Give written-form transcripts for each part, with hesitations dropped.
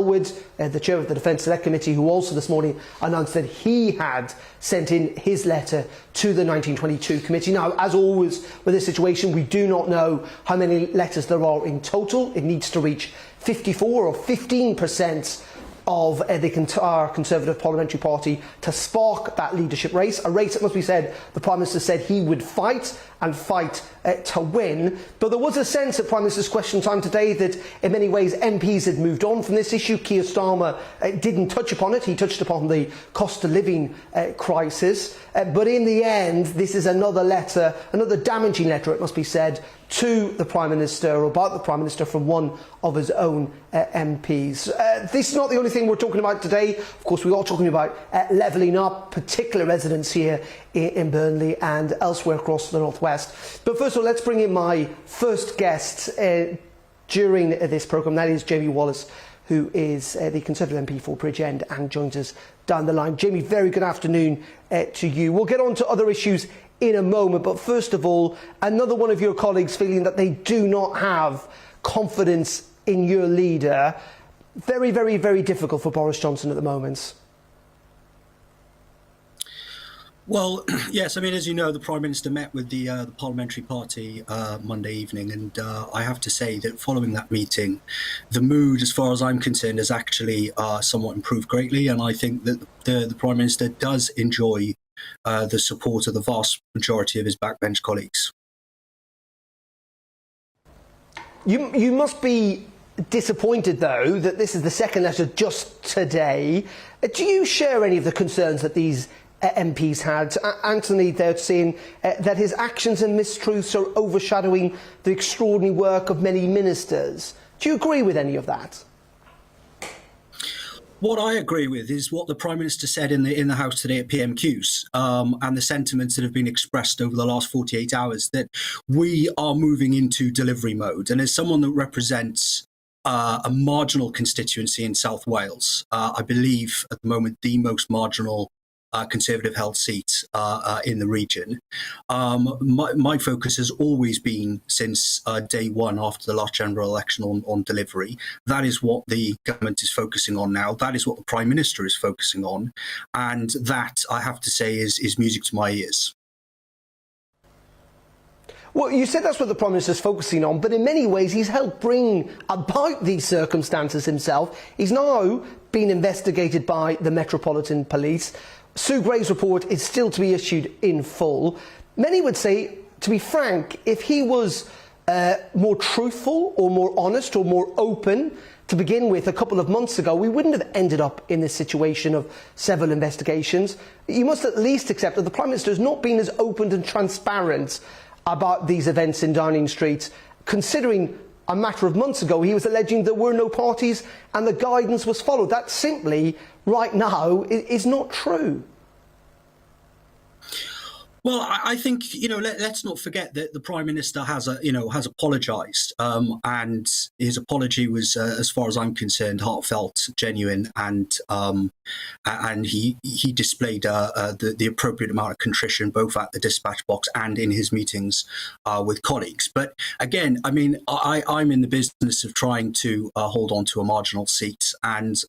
the chair of the Defence Select Committee, who also this morning announced that he had sent in his letter to the 1922 committee. Now, as always with this situation, we do not know how many letters there are in total. It needs to reach 54 or 15% of the entire Conservative Parliamentary Party to spark that leadership race. A race, it must be said, the Prime Minister said he would fight and fight to win. But there was a sense at Prime Minister's Question Time today that in many ways MPs had moved on from this issue. Keir Starmer didn't touch upon it. He touched upon the cost of living crisis. But in the end, this is another letter, another damaging letter, it must be said, to the Prime Minister, or about the Prime Minister, from one of his own MPs. This is not the only thing we're talking about today. Of course, we are talking about levelling up particular residents here in Burnley and elsewhere across the northwest. But first of all, let's bring in my first guest during this programme. That is Jamie Wallace, who is the Conservative MP for Bridgend and joins us down the line. Jamie, very good afternoon to you. We'll get on to other issues in a moment, but first of all, another one of your colleagues feeling that they do not have confidence in your leader. Very, very, very difficult for Boris Johnson at the moment. Well, yes, I mean, as you know, the Prime Minister met with the Parliamentary Party Monday evening, and I have to say that following that meeting, the mood, as far as I'm concerned, has actually somewhat improved greatly, and I think that the Prime Minister does enjoy the support of the vast majority of his backbench colleagues. You must be disappointed, though, that this is the second letter just today. Do you share any of the concerns that these MPs had? Anthony, they're saying that his actions and mistruths are overshadowing the extraordinary work of many ministers. Do you agree with any of that? What I agree with is what the Prime Minister said in the House today at PMQs, and the sentiments that have been expressed over the last 48 hours, that we are moving into delivery mode. And as someone that represents a marginal constituency in South Wales, I believe at the moment the most marginal Conservative held seat in the region. My focus has always been, since day one after the last general election, on delivery. That is what the government is focusing on now. That is what the Prime Minister is focusing on. And that, I have to say, is music to my ears. Well, you said that's what the Prime Minister is focusing on, but in many ways he's helped bring about these circumstances himself. He's now been investigated by the Metropolitan Police. Sue Gray's report is still to be issued in full. Many would say, to be frank, if he was more truthful or more honest or more open to begin with a couple of months ago, we wouldn't have ended up in this situation of several investigations. You must at least accept that the Prime Minister has not been as open and transparent about these events in Downing Street, considering a matter of months ago he was alleging there were no parties and the guidance was followed. That simply, right now, is not true. Well, I think, let's not forget that the Prime Minister has apologised, and his apology was, as far as I'm concerned, heartfelt, genuine, and he displayed the appropriate amount of contrition both at the dispatch box and in his meetings with colleagues. But again, I mean, I'm in the business of trying to hold on to a marginal seat, and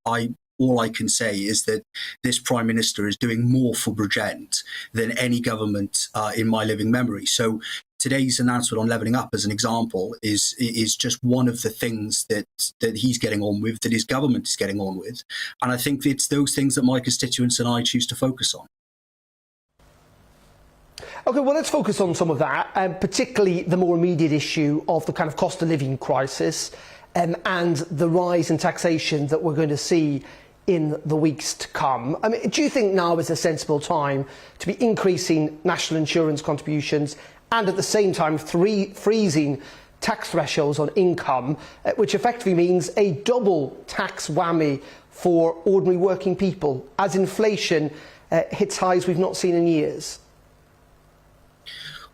all I can say is that this Prime Minister is doing more for Bridgend than any government in my living memory. So today's announcement on levelling up, as an example, is just one of the things that he's getting on with, that his government is getting on with. And I think it's those things that my constituents and I choose to focus on. OK, well, let's focus on some of that, particularly the more immediate issue of the kind of cost of living crisis and the rise in taxation that we're going to see in the weeks to come. I mean, do you think now is a sensible time to be increasing national insurance contributions and at the same time freezing tax thresholds on income, which effectively means a double tax whammy for ordinary working people as inflation hits highs we've not seen in years?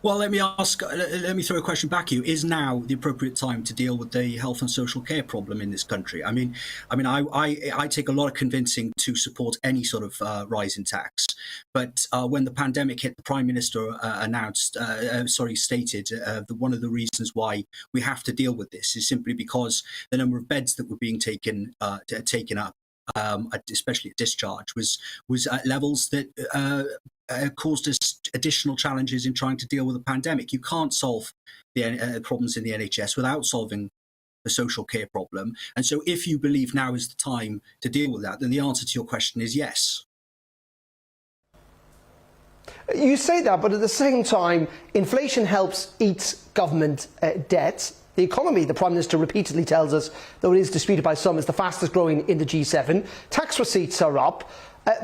Well, let me throw a question back at you. Is now the appropriate time to deal with the health and social care problem in this country? I take a lot of convincing to support any sort of rise in tax. But when the pandemic hit, the Prime Minister stated that one of the reasons why we have to deal with this is simply because the number of beds that were being taken up, especially at discharge, was at levels that caused us additional challenges in trying to deal with the pandemic. You can't solve the problems in the NHS without solving the social care problem. And so if you believe now is the time to deal with that, then the answer to your question is yes. You say that, but at the same time, inflation helps eat government debt. The economy, the Prime Minister repeatedly tells us, though it is disputed by some, is the fastest growing in the G7. Tax receipts are up.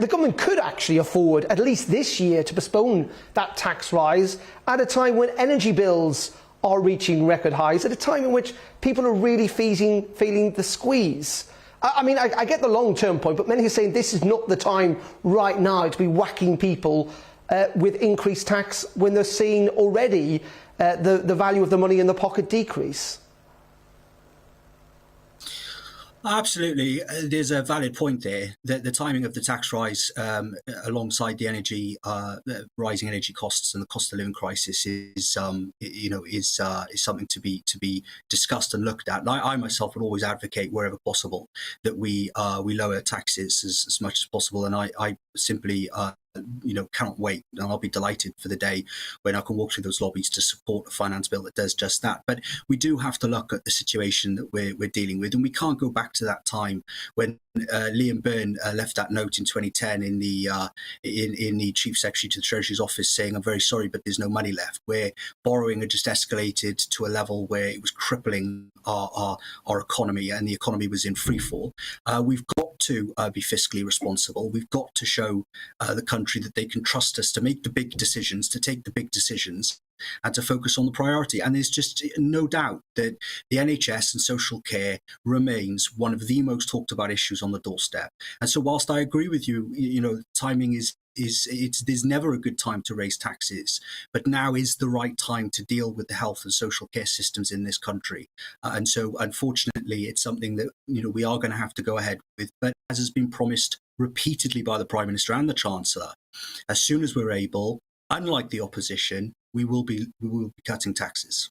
The government could actually afford, at least this year, to postpone that tax rise at a time when energy bills are reaching record highs, at a time in which people are really feeling the squeeze. I get the long-term point, but many are saying this is not the time right now to be whacking people with increased tax when they're seeing already the value of the money in the pocket decrease. Absolutely. There's a valid point there that the timing of the tax rise alongside the rising energy costs and the cost of living crisis is something to be discussed and looked at. And I myself would always advocate wherever possible that we lower taxes as much as possible. And I simply cannot wait, and I'll be delighted for the day when I can walk through those lobbies to support a finance bill that does just that. But we do have to look at the situation that we're dealing with, and we can't go back to that time when Liam Byrne left that note in 2010 in the Chief Secretary to the Treasury's office saying, "I'm very sorry, but there's no money left," where borrowing had just escalated to a level where it was crippling our economy, and the economy was in freefall. We've got to be fiscally responsible. We've got to show the country that they can trust us to make the big decisions, to take the big decisions, and to focus on the priority. And there's just no doubt that the NHS and social care remains one of the most talked about issues on the doorstep. And so whilst I agree with you, timing there's never a good time to raise taxes, but now is the right time to deal with the health and social care systems in this country. And so unfortunately, it's something that, we are going to have to go ahead with. But as has been promised repeatedly by the Prime Minister and the Chancellor, as soon as we're able, unlike the opposition, we will be cutting taxes.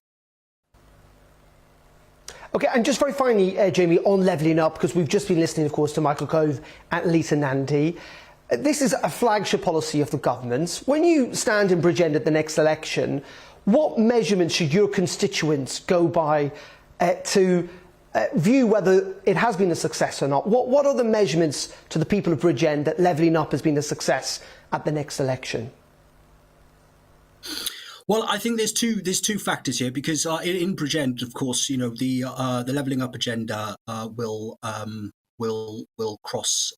OK, and just very finally, Jamie, on levelling up, because we've just been listening, of course, to Michael Cove and Lisa Nandy. This is a flagship policy of the government. When you stand in Bridgend at the next election, what measurements should your constituents go by to view whether it has been a success or not? What are the measurements to the people of Bridgend that levelling up has been a success at the next election? Well, I think there's two factors here, because in Bridgend, of course, the levelling up agenda will cross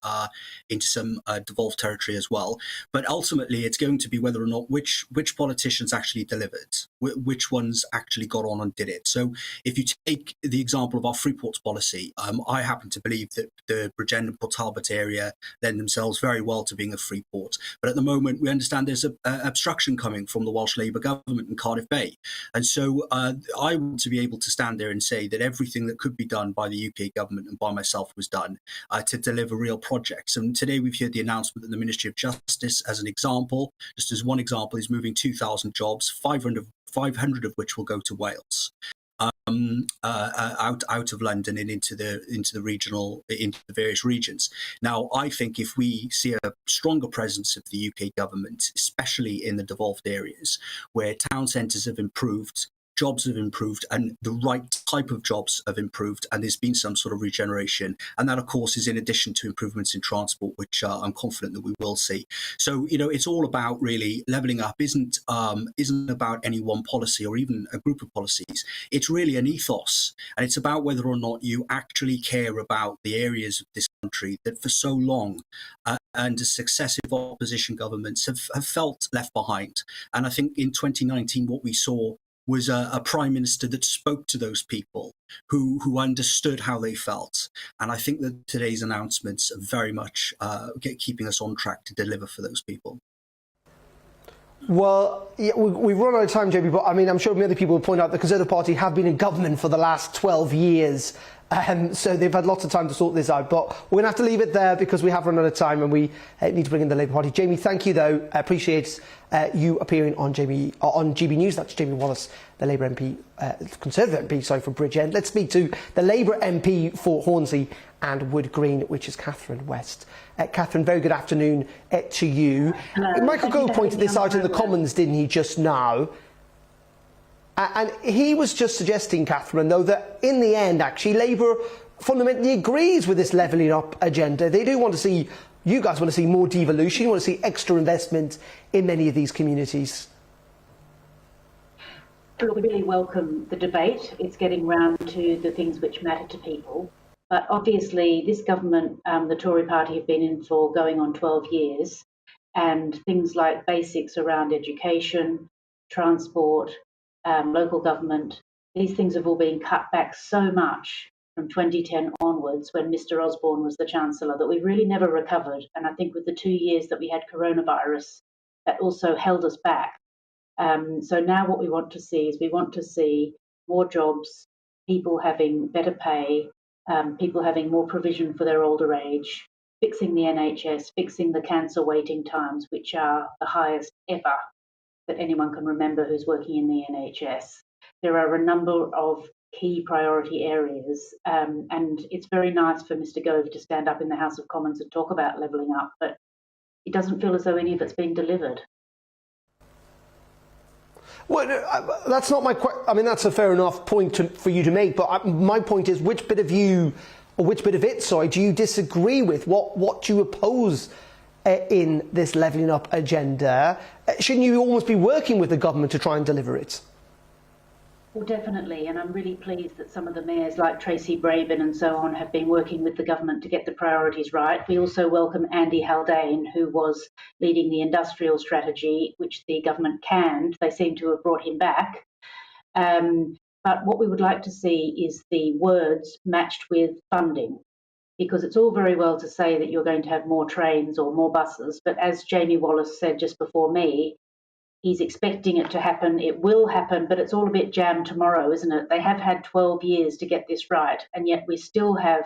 into some devolved territory as well. But ultimately, it's going to be whether or not which politicians actually delivered, which ones actually got on and did it. So if you take the example of our Freeports policy, I happen to believe that the Bridgend and Port Talbot area lend themselves very well to being a free port. But at the moment, we understand there's a obstruction coming from the Welsh Labour government in Cardiff Bay. And so I want to be able to stand there and say that everything that could be done by the UK government and by myself was done to deliver real projects. And today we've heard the announcement that the Ministry of Justice, as an example, just as one example, is moving 2,000 jobs, 500 of which will go to Wales, out of London and into the various regions. Now, I think if we see a stronger presence of the UK government, especially in the devolved areas where town centres have improved, jobs have improved, and the right type of jobs have improved, and there's been some sort of regeneration. And that, of course, is in addition to improvements in transport, which I'm confident that we will see. So, it's all about really levelling up isn't about any one policy or even a group of policies. It's really an ethos, and it's about whether or not you actually care about the areas of this country that for so long under successive opposition governments have felt left behind. And I think in 2019, what we saw was a prime minister that spoke to those people who understood how they felt. And I think that today's announcements are very much keeping us on track to deliver for those people. Well, yeah, we've run out of time, JB, but I mean, I'm sure many people will point out the Conservative Party have been in government for the last 12 years. So they've had lots of time to sort this out. But we're going to have to leave it there because we have run out of time and we need to bring in the Labour Party. Jamie, thank you, though. I appreciate you appearing on GB News. That's Jamie Wallace, the Labour MP, Conservative MP, sorry, for Bridgend. Let's speak to the Labour MP for Hornsey and Wood Green, which is Catherine West. Catherine, very good afternoon to you. Hello. Michael Gove pointed this out in the Commons, didn't he, just now? And he was just suggesting, Catherine, though, that in the end, actually, Labour fundamentally agrees with this levelling up agenda. They do want to see, you guys want to see more devolution, you want to see extra investment in many of these communities. Look, we really welcome the debate. It's getting round to the things which matter to people. But obviously, this government, the Tory party, have been in for going on 12 years, and things like basics around education, transport, local government, these things have all been cut back so much from 2010 onwards, when Mr. Osborne was the Chancellor, that we've really never recovered. And I think with the 2 years that we had coronavirus, that also held us back. So now what we want to see is more jobs, people having better pay, people having more provision for their older age, fixing the NHS, fixing the cancer waiting times, which are the highest ever that anyone can remember who's working in the NHS. There are a number of key priority areas, and it's very nice for Mr. Gove to stand up in the House of Commons and talk about levelling up, but it doesn't feel as though any of it's been delivered. Well, that's not my I mean, that's a fair enough point for you to make, but my point is, which bit of you, or which bit of it, sorry, do you disagree with? What do you oppose in this levelling up agenda? Shouldn't you almost be working with the government to try and deliver it? Well, definitely, and I'm really pleased that some of the mayors like Tracy Brabin and so on have been working with the government to get the priorities right. We also welcome Andy Haldane, who was leading the industrial strategy, which the government canned. They seem to have brought him back. But what we would like to see is the words matched with funding, because it's all very well to say that you're going to have more trains or more buses, but as Jamie Wallace said just before me, he's expecting it to happen. It will happen, but it's all a bit jammed tomorrow, isn't it? They have had 12 years to get this right, and yet we still have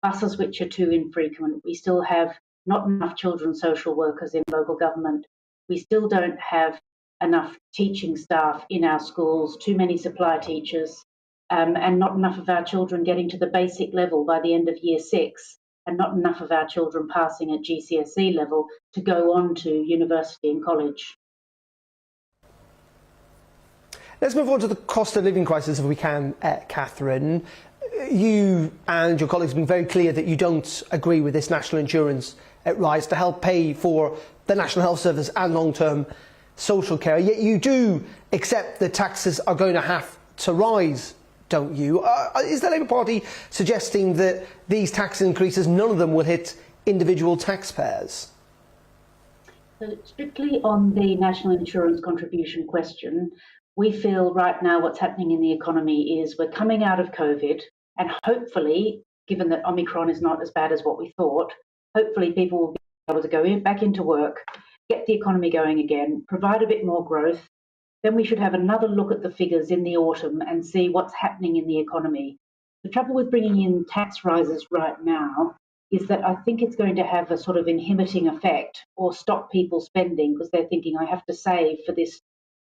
buses which are too infrequent. We still have not enough children's social workers in local government. We still don't have enough teaching staff in our schools, too many supply teachers, and not enough of our children getting to the basic level by the end of year 6, and not enough of our children passing at GCSE level to go on to university and college. Let's move on to the cost of living crisis if we can, Catherine. You and your colleagues have been very clear that you don't agree with this national insurance rise to help pay for the National Health Service and long-term social care. Yet you do accept that taxes are going to have to rise, don't you? Is the Labour Party suggesting that these tax increases, none of them will hit individual taxpayers? So strictly on the national insurance contribution question, we feel right now what's happening in the economy is we're coming out of COVID, and hopefully, given that Omicron is not as bad as what we thought, hopefully people will be able to go back into work, get the economy going again, provide a bit more growth. Then we should have another look at the figures in the autumn and see what's happening in the economy. The trouble with bringing in tax rises right now is that I think it's going to have a sort of inhibiting effect or stop people spending, because they're thinking, I have to save for this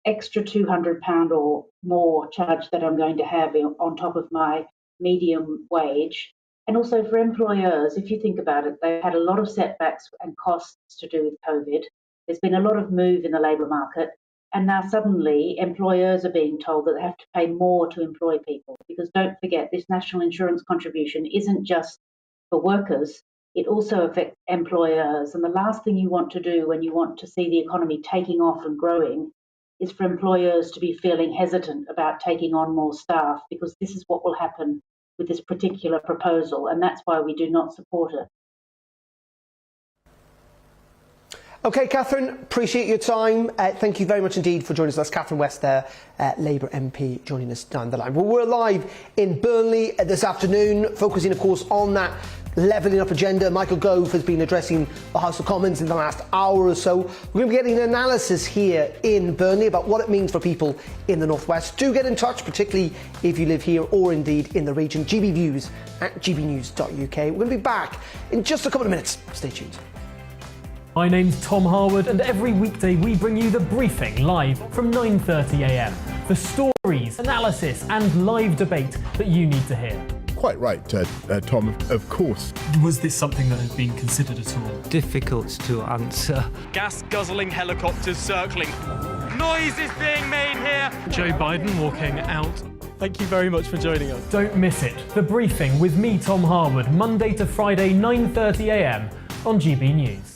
extra £200 or more charge that I'm going to have on top of my medium wage. And also for employers, if you think about it, they've had a lot of setbacks and costs to do with COVID. There's been a lot of move in the labour market, and now suddenly employers are being told that they have to pay more to employ people, because don't forget, this national insurance contribution isn't just for workers, it also affects employers. And the last thing you want to do when you want to see the economy taking off and growing is for employers to be feeling hesitant about taking on more staff, because this is what will happen with this particular proposal, and that's why we do not support it. OK, Catherine, appreciate your time. Thank you very much indeed for joining us. That's Catherine West there, Labour MP, joining us down the line. Well, we're live in Burnley this afternoon, focusing, of course, on that levelling up agenda. Michael Gove has been addressing the House of Commons in the last hour or so. We're going to be getting an analysis here in Burnley about what it means for people in the Northwest. Do get in touch, particularly if you live here or indeed in the region. GBViews at gbnews.uk. We're going to be back in just a couple of minutes. Stay tuned. My name's Tom Harwood, and every weekday we bring you The Briefing live from 9:30 a.m. The stories, analysis and live debate that you need to hear. Quite right, Tom, of course. Was this something that had been considered at all? Difficult to answer. Gas-guzzling helicopters circling. Noise is being made here. Joe Biden walking out. Thank you very much for joining us. Don't miss it. The Briefing with me, Tom Harwood, Monday to Friday, 9:30 a.m. on GB News.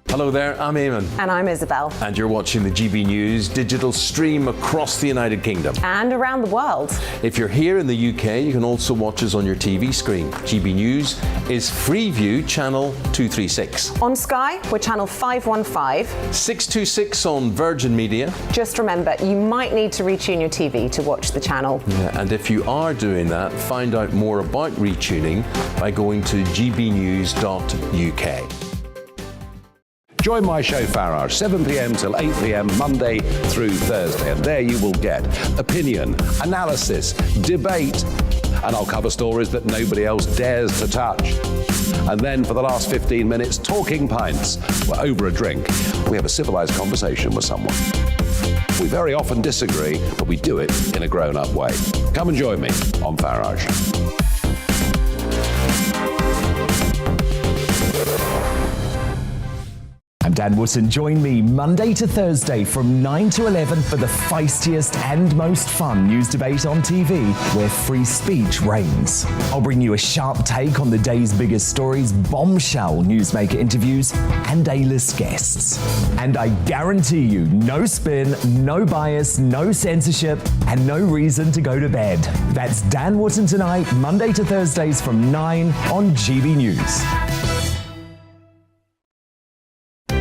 Hello there, I'm Eamon. And I'm Isabel. And you're watching the GB News digital stream across the United Kingdom. And around the world. If you're here in the UK, you can also watch us on your TV screen. GB News is Freeview channel 236. On Sky, we're channel 515. 626 on Virgin Media. Just remember, you might need to retune your TV to watch the channel. Yeah, and if you are doing that, find out more about retuning by going to gbnews.uk. Join my show Farage, 7 p.m. till 8 p.m. Monday through Thursday, and there you will get opinion, analysis, debate, and I'll cover stories that nobody else dares to touch. And then for the last 15 minutes, talking pints. We're over a drink. We have a civilized conversation with someone. We very often disagree, but we do it in a grown-up way. Come and join me on Farage. I'm Dan Wootton. Join me Monday to Thursday from 9 to 11 for the feistiest and most fun news debate on TV, where free speech reigns. I'll bring you a sharp take on the day's biggest stories, bombshell newsmaker interviews, and A-list guests. And I guarantee you, no spin, no bias, no censorship, and no reason to go to bed. That's Dan Wootton tonight, Monday to Thursdays from 9 on GB News.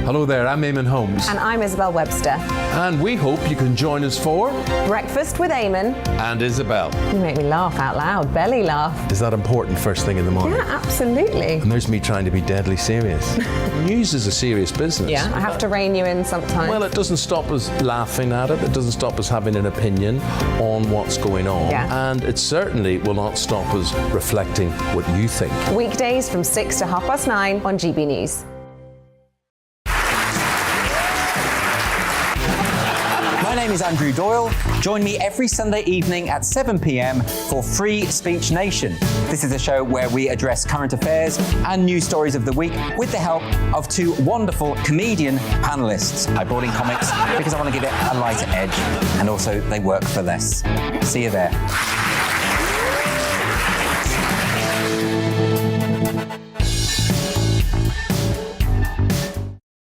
Hello there, I'm Eamon Holmes. And I'm Isabel Webster. And we hope you can join us for Breakfast with Eamon. And Isabel. You make me laugh out loud, belly laugh. Is that important first thing in the morning? Yeah, absolutely. And there's me trying to be deadly serious. News is a serious business. Yeah, I have to rein you in sometimes. Well, it doesn't stop us laughing at it. It doesn't stop us having an opinion on what's going on. Yeah. And it certainly will not stop us reflecting what you think. Weekdays from 6 to 9:30 on GB News. My name is Andrew Doyle. Join me every Sunday evening at 7 p.m. for Free Speech Nation. This is a show where we address current affairs and news stories of the week with the help of two wonderful comedian panellists. I brought in comics because I want to give it a lighter edge, and also they work for less. See you there.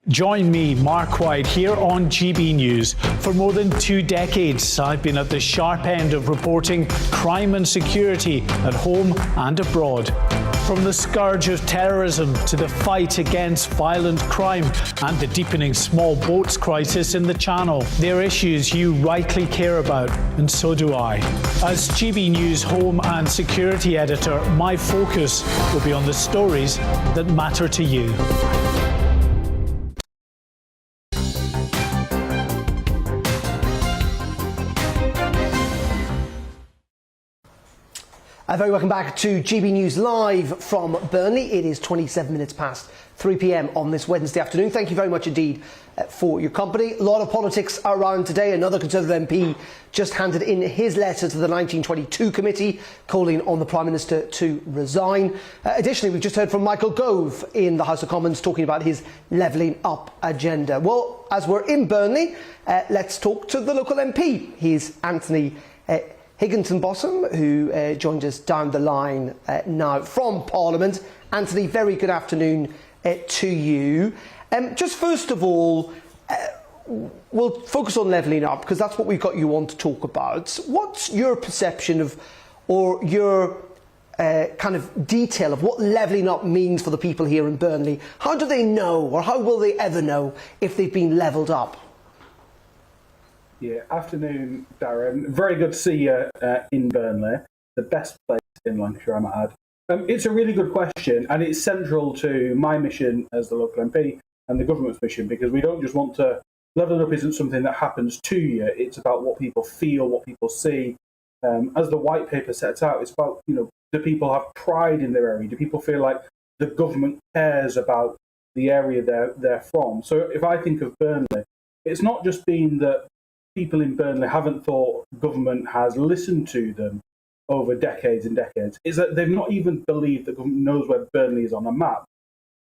Join me, Mark White, here on GB News. For more than 2 decades, I've been at the sharp end of reporting crime and security at home and abroad. From the scourge of terrorism to the fight against violent crime and the deepening small boats crisis in the Channel, they're issues you rightly care about, and so do I. As GB News Home and Security Editor, my focus will be on the stories that matter to you. Very welcome back to GB News Live from Burnley. It is 27 minutes past 3 p.m. on this Wednesday afternoon. Thank you very much indeed for your company. A lot of politics around today. Another Conservative MP just handed in his letter to the 1922 committee calling on the Prime Minister to resign. Additionally, we've just heard from Michael Gove in the House of Commons talking about his levelling up agenda. Well, as we're in Burnley, let's talk to the local MP. He's Anthony Higginson-Bossum, who joined us down the line now from Parliament. Anthony, very good afternoon to you. Just first of all, we'll focus on levelling up because that's what we've got you on to talk about. What's your perception of, or your kind of detail of what levelling up means for the people here in Burnley? How do they know, or how will they ever know if they've been levelled up? Yeah, afternoon, Darren. Very good to see you in Burnley, the best place in Lancashire, I might add. It's a really good question, and it's central to my mission as the local MP and the government's mission, because we don't just want to... Levelling up isn't something that happens to you. It's about what people feel, what people see. As the white paper sets out, it's about, do people have pride in their area? Do people feel like the government cares about the area they're from? So if I think of Burnley, it's not just been that people in Burnley haven't thought government has listened to them over decades and decades. It's that they've not even believed that government knows where Burnley is on a map.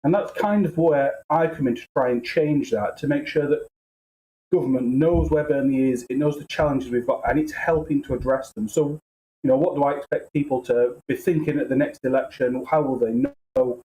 And that's kind of where I come in to try and change that, to make sure that government knows where Burnley is, it knows the challenges we've got, and it's helping to address them. So, what do I expect people to be thinking at the next election? How will they know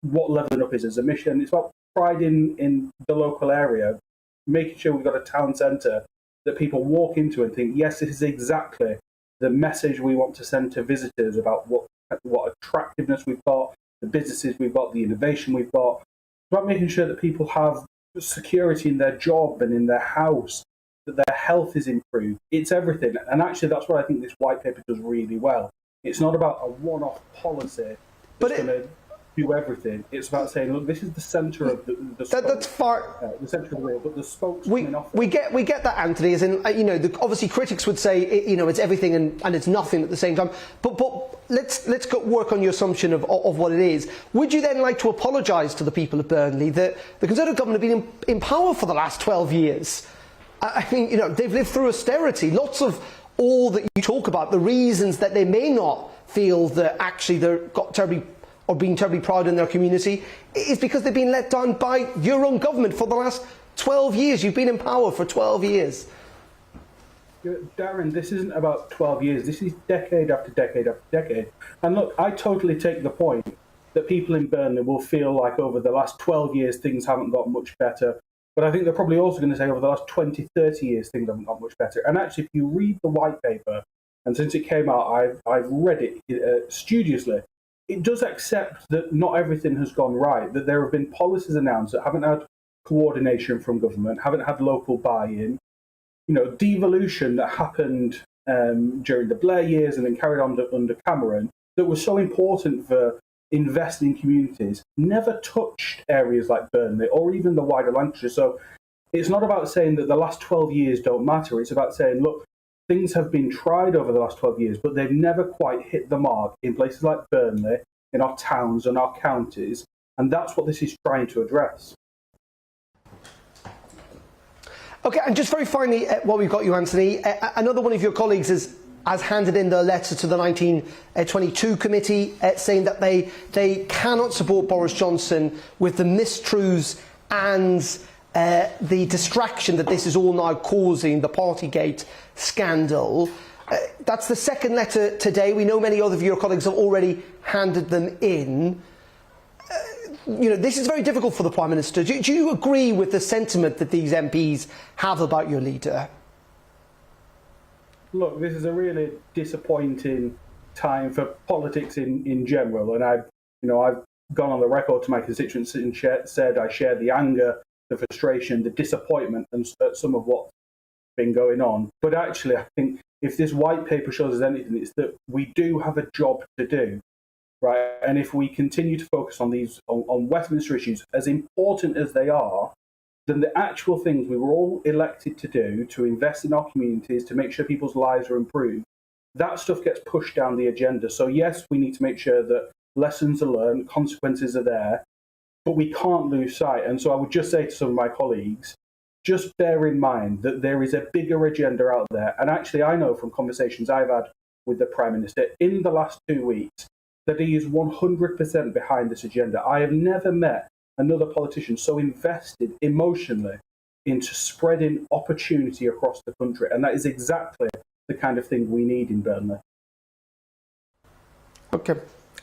what levelling up is as a mission? It's about pride in the local area, making sure we've got a town centre that people walk into and think, yes, this is exactly the message we want to send to visitors about what attractiveness we've got, the businesses we've got, the innovation we've got. It's about making sure that people have security in their job and in their house, that their health is improved. It's everything. And actually, that's what I think this white paper does really well. It's not about a one-off policy that's going to do everything. It's about saying, look, this is the centre of the spoke, that's far. The centre of the wheel, but the spokes we get that, Anthony. As in, obviously critics would say, it's everything and it's nothing at the same time. But let's work on your assumption of what it is. Would you then like to apologise to the people of Burnley that the Conservative government have been in power for the last 12 years? I mean, they've lived through austerity. Lots of all that you talk about, the reasons that they may not feel that actually they're being terribly proud in their community, is because they've been let down by your own government for the last 12 years. You've been in power for 12 years. Darren, this isn't about 12 years. This is decade after decade after decade. And look, I totally take the point that people in Burnley will feel like over the last 12 years things haven't got much better. But I think they're probably also going to say over the last 20, 30 years things haven't got much better. And actually, if you read the white paper, and since it came out, I've read it studiously, it does accept that not everything has gone right, that there have been policies announced that haven't had coordination from government, haven't had local buy-in. Devolution that happened during the Blair years and then carried on under Cameron, that was so important for investing in communities, never touched areas like Burnley or even the wider Lancashire. So it's not about saying that the last 12 years don't matter. It's about saying, look, things have been tried over the last 12 years, but they've never quite hit the mark in places like Burnley, in our towns and our counties, and that's what this is trying to address. OK, and just very finally, while we've got you, Anthony, another one of your colleagues has handed in their letter to the 1922 committee saying that they cannot support Boris Johnson with the mistruths and the distraction that this is all now causing, the Partygate scandal. That's the second letter today. We know many other of your colleagues have already handed them in. This is very difficult for the Prime Minister. Do you agree with the sentiment that these MPs have about your leader? Look, this is a really disappointing time for politics in general, and I've gone on the record to my constituents and said I share the anger, the frustration, the disappointment, and some of what's been going on. But actually, I think if this white paper shows us anything, it's that we do have a job to do, right? And if we continue to focus on these on Westminster issues, as important as they are, then the actual things we were all elected to do, to invest in our communities, to make sure people's lives are improved, that stuff gets pushed down the agenda. So yes, we need to make sure that lessons are learned, consequences are there, but we can't lose sight. And so I would just say to some of my colleagues, just bear in mind that there is a bigger agenda out there. And actually, I know from conversations I've had with the Prime Minister in the last 2 weeks that he is 100% behind this agenda. I have never met another politician so invested emotionally into spreading opportunity across the country. And that is exactly the kind of thing we need in Burnley.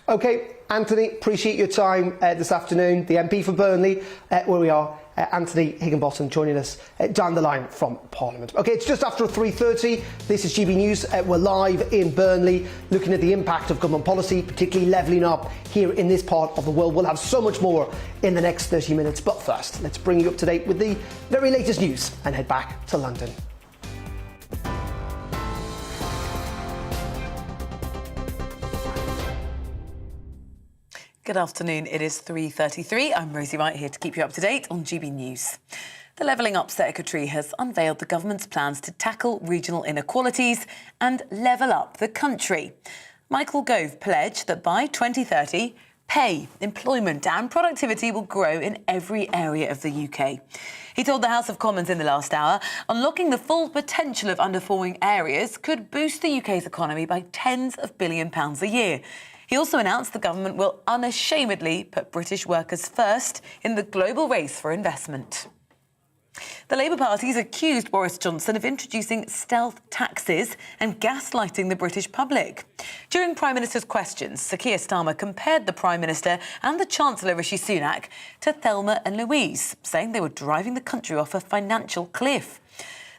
OK, Anthony, appreciate your time this afternoon. The MP for Burnley, where we are, Anthony Higginbottom, joining us down the line from Parliament. OK, it's just after 3:30. This is GB News. We're live in Burnley, looking at the impact of government policy, particularly levelling up here in this part of the world. We'll have so much more in the next 30 minutes. But first, let's bring you up to date with the very latest news and head back to London. Good afternoon. It is 3:33. I'm Rosie Wright here to keep you up to date on GB News. The Levelling Up Secretary has unveiled the government's plans to tackle regional inequalities and level up the country. Michael Gove pledged that by 2030, pay, employment and productivity will grow in every area of the UK. He told the House of Commons in the last hour, unlocking the full potential of underperforming areas could boost the UK's economy by tens of billion pounds a year. He also announced the government will unashamedly put British workers first in the global race for investment. The Labour Party has accused Boris Johnson of introducing stealth taxes and gaslighting the British public. During Prime Minister's questions, Sir Keir Starmer compared the Prime Minister and the Chancellor Rishi Sunak to Thelma and Louise, saying they were driving the country off a financial cliff.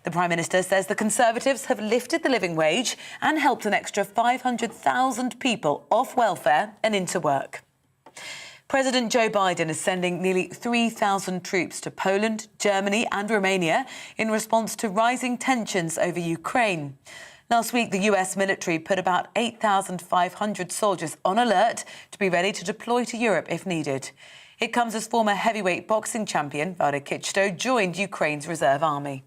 The Prime Minister says the Conservatives have lifted the living wage and helped an extra 500,000 people off welfare and into work. President Joe Biden is sending nearly 3,000 troops to Poland, Germany and Romania in response to rising tensions over Ukraine. Last week, the US military put about 8,500 soldiers on alert to be ready to deploy to Europe if needed. It comes as former heavyweight boxing champion Wada Kichto joined Ukraine's reserve army.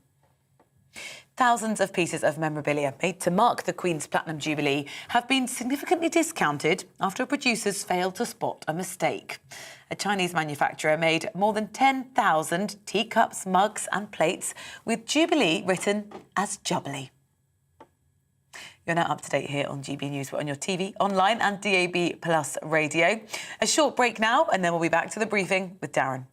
Thousands of pieces of memorabilia made to mark the Queen's Platinum Jubilee have been significantly discounted after producers failed to spot a mistake. A Chinese manufacturer made more than 10,000 teacups, mugs and plates with Jubilee written as Jubilee. You're now up to date here on GB News. We're on your TV, online and DAB Plus radio. A short break now and then we'll be back to the briefing with Darren.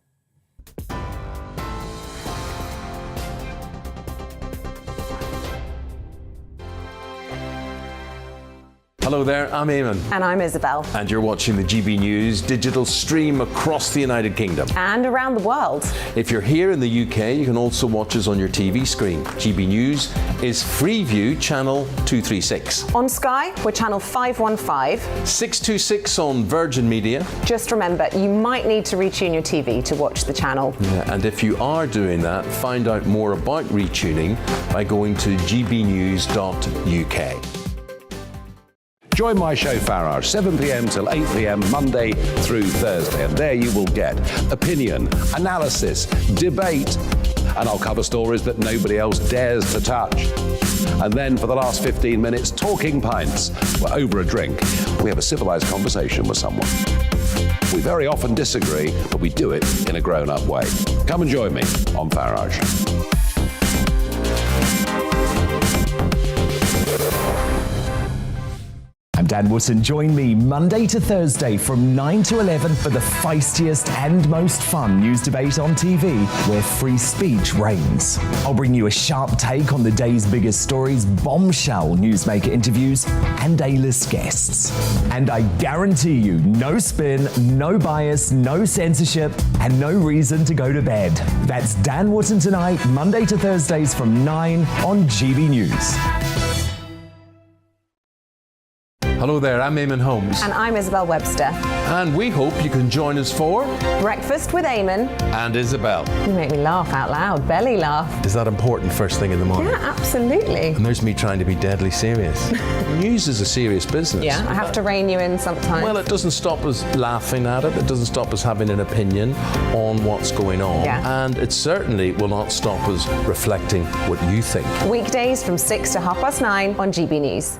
Hello there, I'm Eamon. And I'm Isabel. And you're watching the GB News digital stream across the United Kingdom. And around the world. If you're here in the UK, you can also watch us on your TV screen. GB News is Freeview channel 236. On Sky, we're channel 515. 626 on Virgin Media. Just remember, you might need to retune your TV to watch the channel. Yeah, and if you are doing that, find out more about retuning by going to gbnews.uk. Join my show Farrar, 7 p.m. till 8 p.m. Monday through Thursday, and there you will get opinion, analysis, debate, and I'll cover stories that nobody else dares to touch. And then for the last 15 minutes, talking pints. We're over a drink. We have a civilised conversation with someone. We very often disagree, but we do it in a grown-up way. Come and join me on Farage. I'm Dan Wootton. Join me Monday to Thursday from 9 to 11 for the feistiest and most fun news debate on TV, where free speech reigns. I'll bring you a sharp take on the day's biggest stories, bombshell newsmaker interviews, and A-list guests. And I guarantee you, no spin, no bias, no censorship, and no reason to go to bed. That's Dan Wootton tonight, Monday to Thursdays from 9 on GB News. Hello there, I'm Eamon Holmes. And I'm Isabel Webster. And we hope you can join us for Breakfast with Eamon and Isabel. You make me laugh out loud, belly laugh. Is that important first thing in the morning? Yeah, absolutely. And there's me trying to be deadly serious. News is a serious business. Yeah, I have to rein you in sometimes. Well, it doesn't stop us laughing at it. It doesn't stop us having an opinion on what's going on. Yeah. And it certainly will not stop us reflecting what you think. Weekdays from 6 to 9:30 on GB News.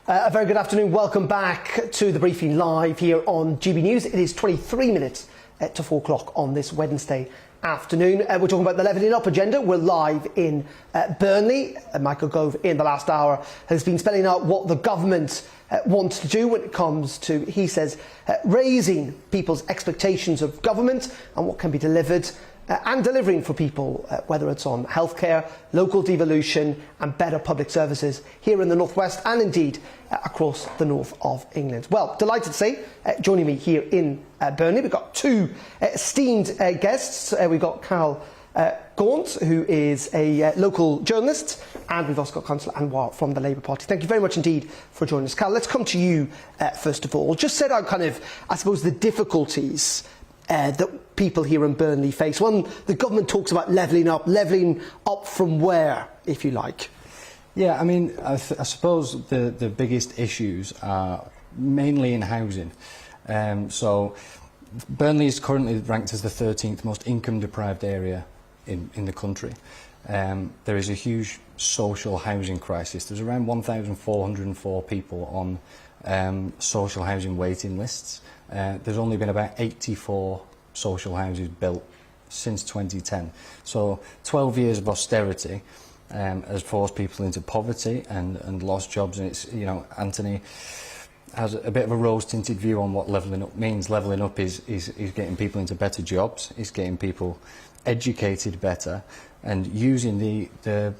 A very good afternoon. Welcome back to the briefing live here on GB News. It is 23 minutes to 4 o'clock on this Wednesday afternoon. We're talking about the Levelling Up agenda. We're live in Burnley. Michael Gove in the last hour has been spelling out what the government wants to do when it comes to, he says, raising people's expectations of government and what can be delivered and delivering for people, whether it's on healthcare, local devolution and better public services here in the North West and indeed across the north of England. Well, delighted to say, joining me here in Burnley, we've got two esteemed guests. We've got Carl Gaunt, who is a local journalist, and we've also got Councillor Anwar from the Labour Party. Thank you very much indeed for joining us. Carl, let's come to you first of all. Just set out kind of, I suppose, the difficulties that people here in Burnley face? One, the government talks about levelling up from where, if you like? Yeah, I mean, I suppose the biggest issues are mainly in housing. So Burnley is currently ranked as the 13th most income-deprived area in the country. There is a huge social housing crisis. There's around 1,404 people on social housing waiting lists. There's only been about 84 social houses built since 2010. So 12 years of austerity has forced people into poverty and lost jobs. And it's, you know, Anthony has a bit of a rose-tinted view on what levelling up means. Levelling up is getting people into better jobs, it's getting people educated better, and using the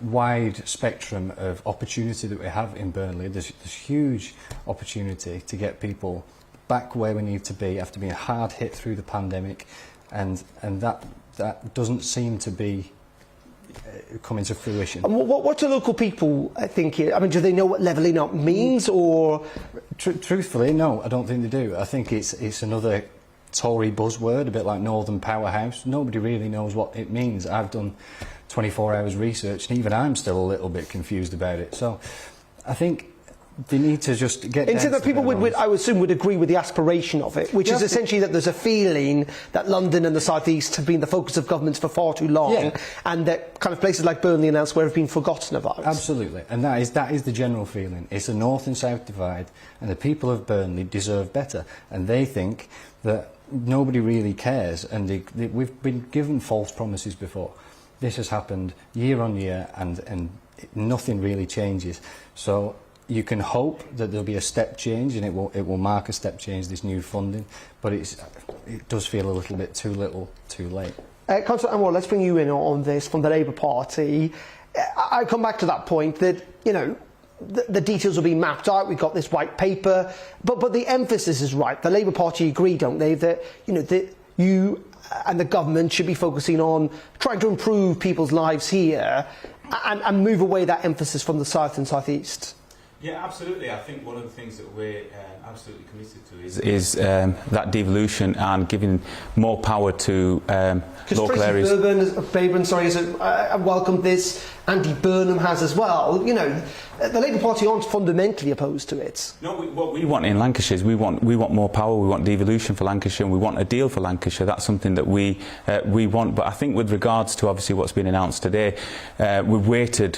wide spectrum of opportunity that we have in Burnley. There's huge opportunity to get people back where we need to be after being hard hit through the pandemic, and that doesn't seem to be coming to fruition. And what do local people think here? I mean, do they know what levelling up means, or...? Truthfully, no, I don't think they do. I think it's another Tory buzzword, a bit like Northern Powerhouse. Nobody really knows what it means. I've done 24 hours research, and even I'm still a little bit confused about it. So I think they need to just get... Instead that people would, I would assume, would agree with the aspiration of it, which is essentially that there's a feeling that London and the South East have been the focus of governments for far too long, and that kind of places like Burnley and elsewhere have been forgotten about. Absolutely, and that is the general feeling. It's a north and south divide, and the people of Burnley deserve better, and they think that nobody really cares, and we've been given false promises before. This has happened year on year, and nothing really changes. So you can hope that there'll be a step change, and it will mark a step change, this new funding, but it does feel a little bit too little, too late. Councillor Anwar, let's bring you in on this from the Labour Party. I come back to that point that, you know, the details will be mapped out. We've got this white paper, but the emphasis is right. The Labour Party agree, don't they, that, you know, that you and the government should be focusing on trying to improve people's lives here and move away that emphasis from the south and southeast. Yeah, absolutely. I think one of the things that we're absolutely committed to is that devolution and giving more power to local areas. Baburn, has welcomed this. Andy Burnham has as well. You know, the Labour Party aren't fundamentally opposed to it. No, what we want in Lancashire is we want more power. We want devolution for Lancashire, and we want a deal for Lancashire. That's something that we want. But I think with regards to obviously what's been announced today, we've waited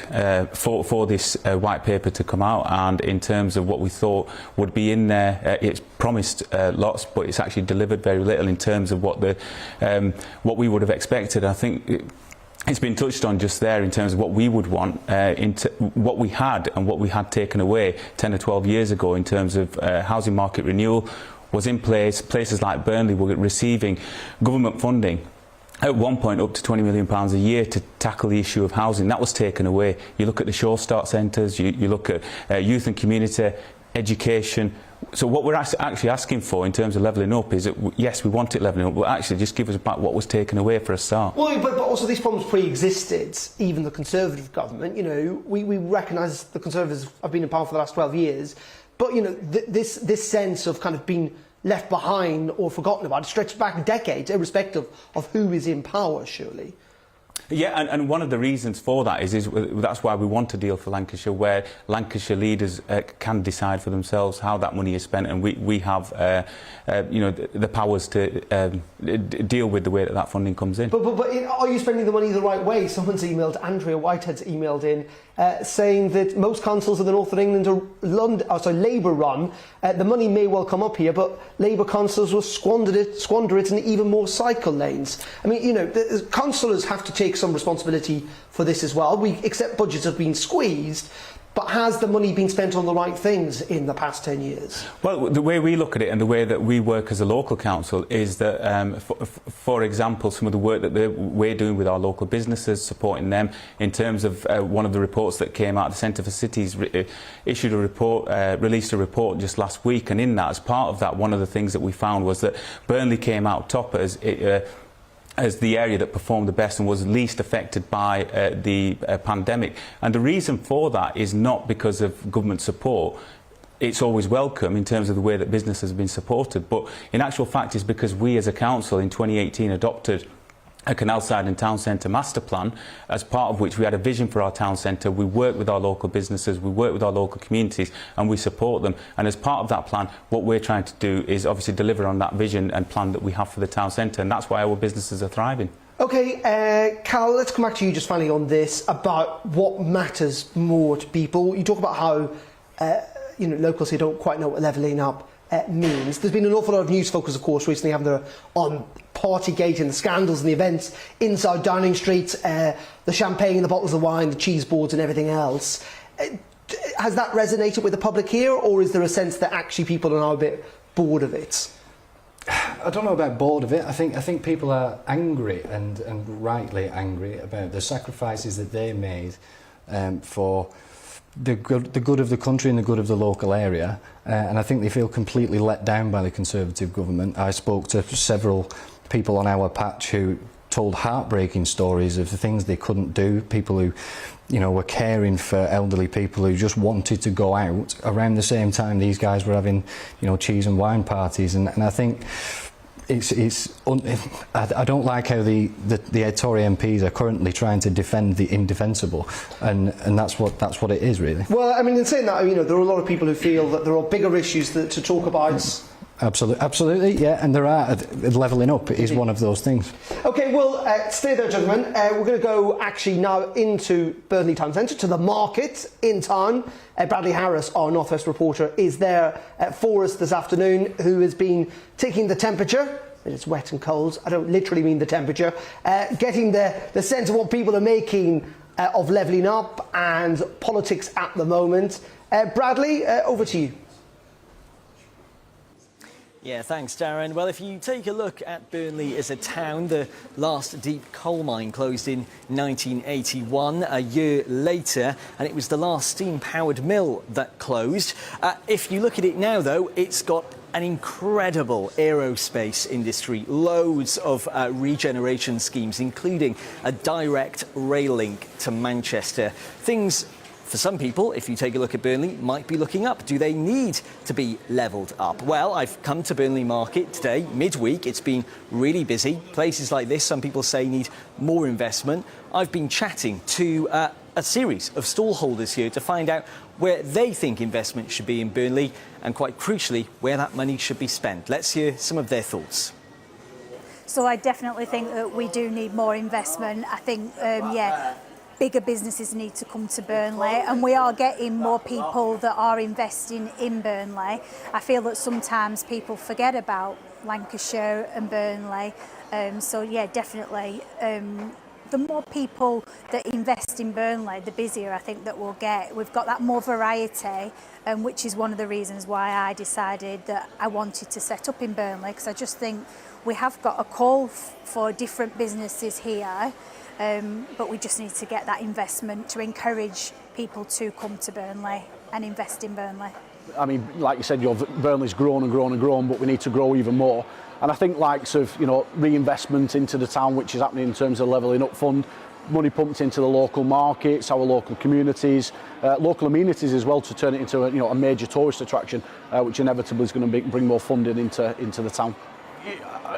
for this white paper to come out, and in terms of what we thought would be in there, it's promised lots, but it's actually delivered very little in terms of what we would have expected. I think it's been touched on just there in terms of what we would want, what we had and what we had taken away 10 or 12 years ago in terms of housing market renewal was in place. Places like Burnley were receiving government funding at one point up to £20 million a year to tackle the issue of housing. That was taken away. You look at the Shore Start centres, you look at youth and community, education. So what we're actually asking for in terms of levelling up is that, yes, we want it levelling up, but actually just give us back what was taken away for a start. Well, but also these problems pre-existed, even the Conservative government. You know, we recognise the Conservatives have been in power for the last 12 years, but, you know, this sense of kind of being left behind or forgotten about stretches back decades, irrespective of who is in power, surely. Yeah, and one of the reasons for that is that's why we want a deal for Lancashire, where Lancashire leaders can decide for themselves how that money is spent, and we have you know, the powers to deal with the way that funding comes in. But are you spending the money the right way? Someone's emailed, Andrea Whitehead's emailed in, saying that most councils in the north of England are Labour run. The money may well come up here, but Labour councils will squander it in even more cycle lanes. I mean, you know, the councillors have to take some responsibility for this as well. We accept budgets have been squeezed, but has the money been spent on the right things in the past 10 years? Well, the way we look at it and the way that we work as a local council is that, for example, some of the work that we're doing with our local businesses, supporting them in terms of one of the reports that came out, the Centre for Cities issued a report, released a report just last week, and in that, as part of that, one of the things that we found was that Burnley came out top as the area that performed the best and was least affected by the pandemic. And the reason for that is not because of government support. it's always welcome in terms of the way that business has been supported. But in actual fact, it's because we as a council in 2018 adopted a canal side and town centre master plan, as part of which we had a vision for our town centre. We work with our local businesses, we work with our local communities, and we support them. And as part of that plan, what we're trying to do is obviously deliver on that vision and plan that we have for the town centre, and that's why our businesses are thriving. Okay, Cal, let's come back to you just finally on this, about what matters more to people. You talk about how locals here don't quite know what levelling up means. There's been an awful lot of news focus, of course, recently, haven't there, on Partygate and the scandals and the events inside Downing Street, the champagne, the bottles of wine, the cheese boards and everything else. Has that resonated with the public here, or is there a sense that actually people are now a bit bored of it? I don't know about bored of it. I think people are angry and rightly angry about the sacrifices that they made for the good of the country and the good of the local area, and I think they feel completely let down by the Conservative government. I spoke to several people on our patch who told heartbreaking stories of the things they couldn't do, people who were caring for elderly people who just wanted to go out around the same time these guys were having cheese and wine parties, and I think I don't like how the Tory MPs are currently trying to defend the indefensible, and that's what it is, really. Well, I mean, in saying that, there are a lot of people who feel that there are bigger issues to talk about. Absolutely, yeah, and there are. Levelling up is one of those things. Okay, well, stay there, gentlemen. We're going to go actually now into Burnley Town Centre, to the market in town. Bradley Harris, our North West reporter, is there for us this afternoon, who has been taking the temperature. It's wet and cold. I don't literally mean the temperature. Getting the sense of what people are making of levelling up and politics at the moment. Bradley, over to you. Yeah, thanks, Darren. Well, if you take a look at Burnley as a town, the last deep coal mine closed in 1981, a year later, and it was the last steam-powered mill that closed. If you look at it now, though, it's got an incredible aerospace industry, loads of regeneration schemes, including a direct rail link to Manchester. Things, for some people, if you take a look at Burnley, might be looking up. Do they need to be levelled up? Well, I've come to Burnley Market today, midweek. It's been really busy. Places like this, some people say, need more investment. I've been chatting to a series of stallholders here to find out where they think investment should be in Burnley, and quite crucially, where that money should be spent. Let's hear some of their thoughts. So I definitely think that we do need more investment. I think, bigger businesses need to come to Burnley, and we are getting more people that are investing in Burnley. I feel that sometimes people forget about Lancashire and Burnley. So yeah, definitely. The more people that invest in Burnley, the busier I think that we'll get. We've got that more variety, which is one of the reasons why I decided that I wanted to set up in Burnley, because I just think we have got a call for different businesses here, but we just need to get that investment to encourage people to come to Burnley and invest in Burnley. I mean, like you said, Burnley's grown and grown and grown, but we need to grow even more. And I think likes of, reinvestment into the town, which is happening in terms of levelling up fund, money pumped into the local markets, our local communities, local amenities as well, to turn it into a major tourist attraction, which inevitably is going to bring more funding into the town.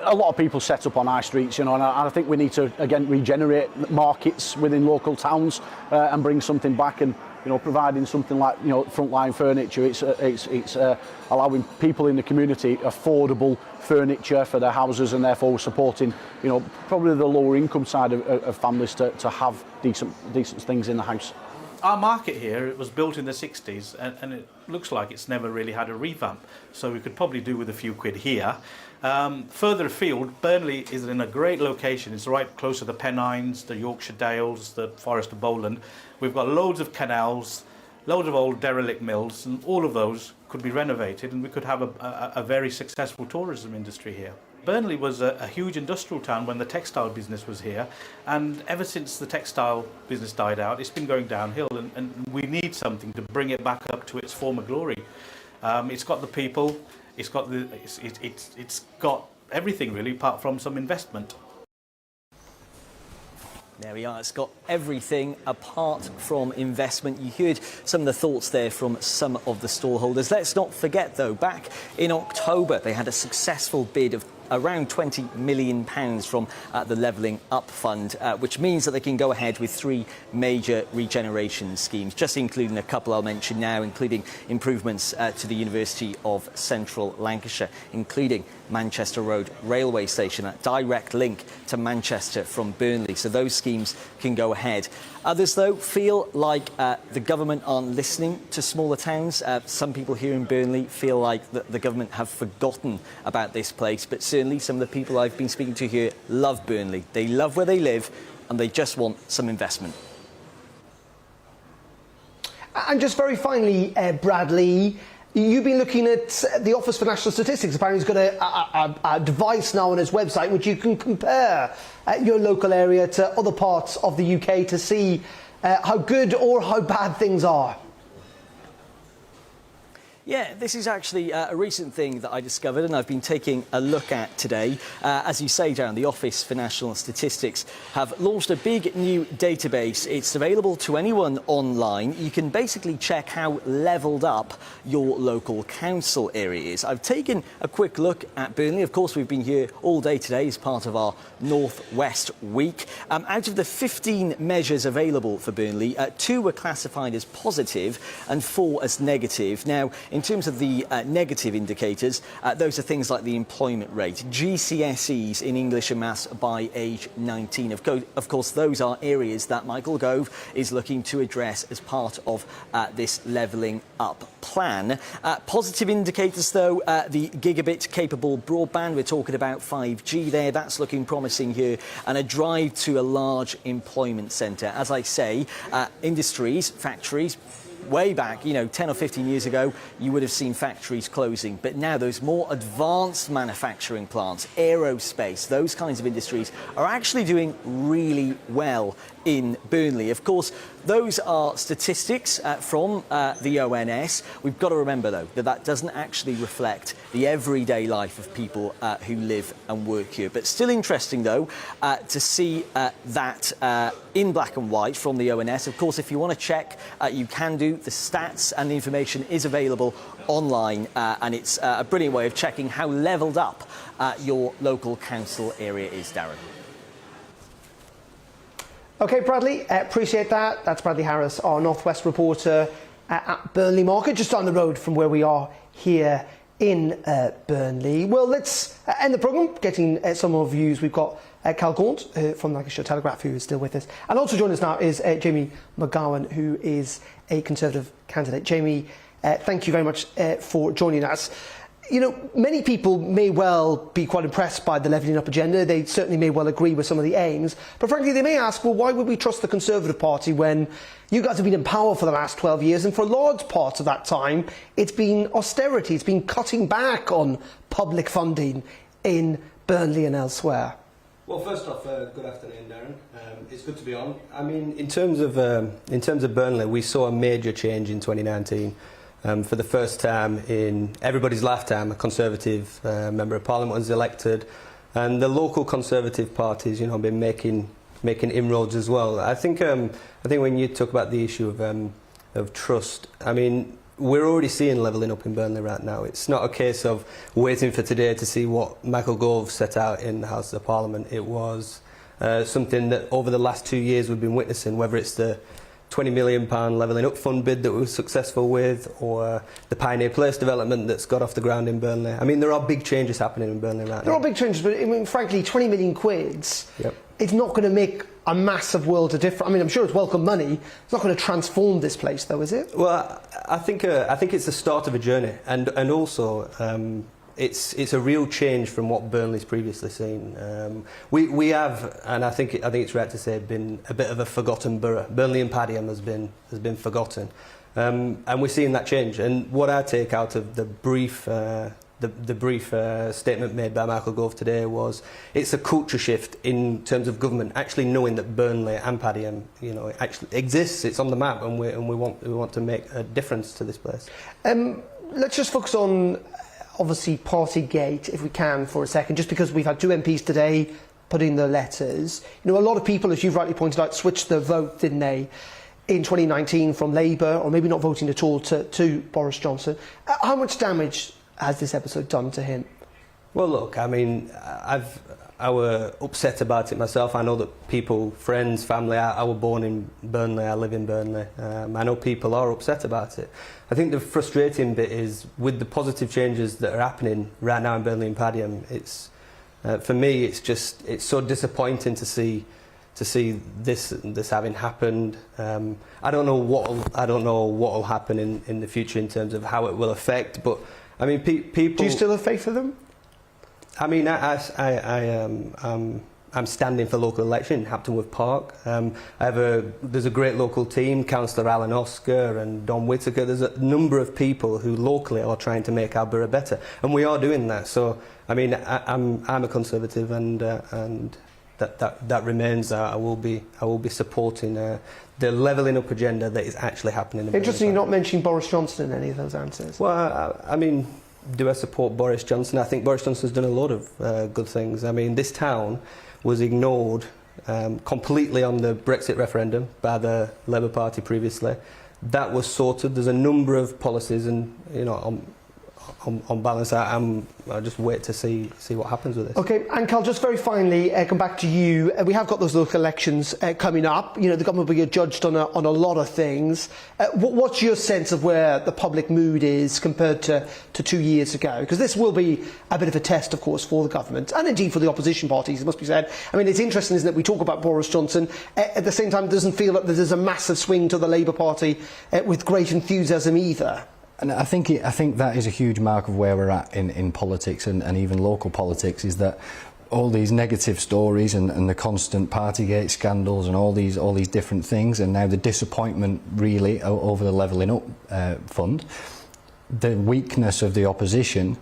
A lot of people set up on high streets, and I think we need to again regenerate markets within local towns and bring something back, and providing something like frontline furniture. It's allowing people in the community affordable furniture for their houses, and therefore supporting probably the lower income side of families to have decent things in the house. Our market here, it was built in the 60s, and it looks like it's never really had a revamp, so we could probably do with a few quid here. Further afield, Burnley is in a great location. It's right close to the Pennines, the Yorkshire Dales, the Forest of Bowland. We've got loads of canals, loads of old derelict mills, and all of those could be renovated, and we could have a very successful tourism industry here. Burnley was a huge industrial town when the textile business was here, and ever since the textile business died out, it's been going downhill, and we need something to bring it back up to its former glory. It's got the people, it's got everything really, apart from some investment. There we are. It's got everything apart from investment. You heard some of the thoughts there from some of the stallholders. Let's not forget, though, back in October, they had a successful bid of around £20 million from the Levelling Up Fund, which means that they can go ahead with 3 major regeneration schemes, just including a couple I'll mention now, including improvements to the University of Central Lancashire, including Manchester Road Railway Station, that direct link to Manchester from Burnley. So those schemes can go ahead. Others, though, feel like the government aren't listening to smaller towns. Some people here in Burnley feel like the government have forgotten about this place, but certainly some of the people I've been speaking to here love Burnley. They love where they live and they just want some investment. And just very finally, Bradley, you've been looking at the Office for National Statistics. Apparently he's got a device now on his website which you can compare your local area to other parts of the UK to see how good or how bad things are. Yeah, this is actually a recent thing that I discovered and I've been taking a look at today. As you say, Darren, the Office for National Statistics have launched a big new database. It's available to anyone online. You can basically check how levelled up your local council area is. I've taken a quick look at Burnley. Of course, we've been here all day today as part of our North West Week. Out of the 15 measures available for Burnley, 2 were classified as positive and 4 as negative. Now, in terms of the negative indicators, those are things like the employment rate, GCSEs in English and Maths by age 19. Of course, those are areas that Michael Gove is looking to address as part of this levelling up plan. Positive indicators, though, the gigabit-capable broadband, we're talking about 5G there, that's looking promising here, and a drive to a large employment centre. As I say, industries, factories, way back, 10 or 15 years ago, you would have seen factories closing. But now those more advanced manufacturing plants, aerospace, those kinds of industries are actually doing really well in Burnley. Of course, those are statistics from the ONS. We've got to remember, though, that doesn't actually reflect the everyday life of people who live and work here. But still interesting, though, to see that in black and white from the ONS. Of course, if you want to check, you can do. The stats and the information is available online, and it's a brilliant way of checking how levelled up your local council area is, Darren. OK, Bradley, appreciate that. That's Bradley Harris, our Northwest reporter at Burnley Market, just down the road from where we are here in Burnley. Well, let's end the programme, getting some more views. We've got Cal Gaunt from the Lancashire Telegraph, who is still with us. And also joining us now is Jamie McGowan, who is a Conservative candidate. Jamie, thank you very much for joining us. Many people may well be quite impressed by the levelling up agenda. They certainly may well agree with some of the aims. But frankly, they may ask, well, why would we trust the Conservative Party when you guys have been in power for the last 12 years? And for large parts of that time, it's been austerity. It's been cutting back on public funding in Burnley and elsewhere. Well, first off, good afternoon, Darren. It's good to be on. I mean, in terms of Burnley, we saw a major change in 2019. For the first time in everybody's lifetime, a Conservative Member of Parliament was elected, and the local Conservative parties, have been making inroads as well. I think when you talk about the issue of trust, I mean, we're already seeing levelling up in Burnley right now. It's not a case of waiting for today to see what Michael Gove set out in the House of Parliament. It was something that over the last 2 years we've been witnessing, whether it's the £20 million levelling up fund bid that we were successful with, or the Pioneer Place development that's got off the ground in Burnley. I mean, there are big changes happening in Burnley right now. There are big changes, but I mean, frankly, 20 million quids, it's not going to make a massive world of difference. I mean, I'm sure it's welcome money. It's not going to transform this place, though, is it? Well, I think it's the start of a journey, and also it's a real change from what Burnley's previously seen. We have, and I think it's right to say, been a bit of a forgotten borough. Burnley and Padiham has been forgotten, and we're seeing that change. And what I take out of the brief statement made by Michael Gove today was it's a culture shift in terms of government actually knowing that Burnley and Padiham, it actually exists. It's on the map, and we want to make a difference to this place. Let's just focus on, obviously, Partygate, if we can, for a second, just because we've had 2 MPs today put in their letters. You know, a lot of people, as you've rightly pointed out, switched their vote, didn't they, in 2019 from Labour, or maybe not voting at all, to Boris Johnson. How much damage has this episode done to him? Well, look, I mean, I were upset about it myself. I know that people, friends, family, I were born in Burnley, I live in Burnley. I know people are upset about it. I think the frustrating bit is with the positive changes that are happening right now in Burnley and Padiham, it's, for me, it's so disappointing to see this having happened. I don't know what'll happen in the future in terms of how it will affect, but I mean, people. Do you still have faith for them? I mean, I'm standing for local election in Haptonworth Park. There's a great local team, Councillor Alan Oscar and Don Whittaker. There's a number of people who locally are trying to make our borough better, and we are doing that. So, I mean, I'm a Conservative, and that remains. I will be supporting the levelling up agenda that is actually happening. Interesting, you're not mentioning Boris Johnson in any of those answers. Well, I mean, do I support Boris Johnson? I think Boris Johnson's done a lot of good things. I mean, this town was ignored completely on the Brexit referendum by the Labour Party previously. That was sorted. There's a number of policies, and you know, on balance, I just wait to see what happens with this. Okay, and Carl, just very finally, come back to you. We have got those local elections coming up. You know, the government will be judged on a lot of things. What's your sense of where the public mood is compared to 2 years ago? Because this will be a bit of a test, of course, for the government and indeed for the opposition parties, it must be said. I mean, it's interesting, isn't it? We talk about Boris Johnson. At the same time, it doesn't feel like there's a massive swing to the Labour Party with great enthusiasm either. And I think that is a huge mark of where we're at in politics and even local politics, is that all these negative stories and the constant Partygate scandals and all these different things, and now the disappointment really over the Levelling Up fund, the weakness of the opposition,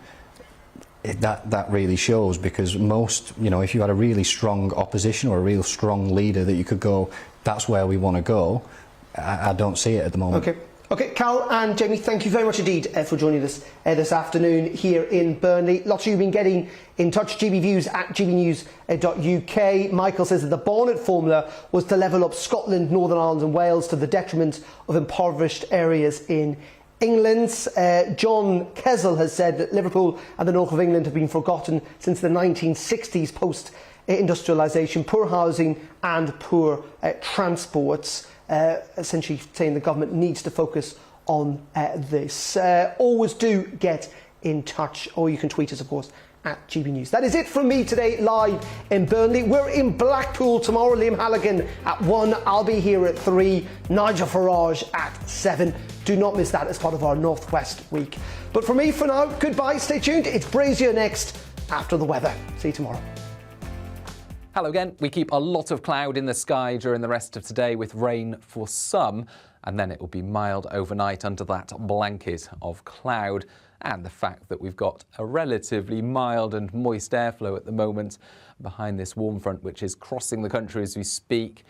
that really shows, because most, you know, if you had a really strong opposition or a real strong leader that you could go, that's where we want to go, I don't see it at the moment. Okay, Cal and Jamie, thank you very much indeed for joining us this afternoon here in Burnley. Lots of you have been getting in touch. GBViews at gbnews.uk. Michael says that the Barnett formula was to level up Scotland, Northern Ireland and Wales to the detriment of impoverished areas in England. John Kesel has said that Liverpool and the north of England have been forgotten since the 1960s post-industrialisation, poor housing and poor transports. Essentially saying the government needs to focus on this. Always do get in touch, or you can tweet us, of course, at GB News. That is it from me today, live in Burnley. We're in Blackpool tomorrow. Liam Halligan at 1. I'll be here at 3. Nigel Farage at 7. Do not miss that as part of our Northwest Week. But for me, for now, goodbye. Stay tuned. It's Brazier next after the weather. See you tomorrow. Hello again. We keep a lot of cloud in the sky during the rest of today, with rain for some, and then it will be mild overnight under that blanket of cloud, and the fact that we've got a relatively mild and moist airflow at the moment behind this warm front which is crossing the country as we speak.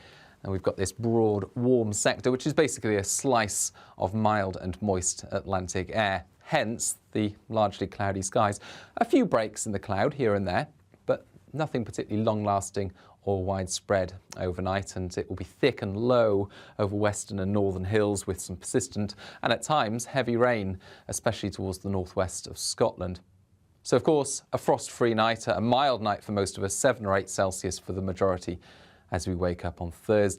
And we've got this broad warm sector which is basically a slice of mild and moist Atlantic air, hence the largely cloudy skies. A few breaks in the cloud here and there, but nothing particularly long-lasting or widespread overnight, and it will be thick and low over western and northern hills with some persistent and at times heavy rain, especially towards the northwest of Scotland. So of course, a frost-free night, a mild night for most of us, 7 or 8 Celsius for the majority as we wake up on Thursday.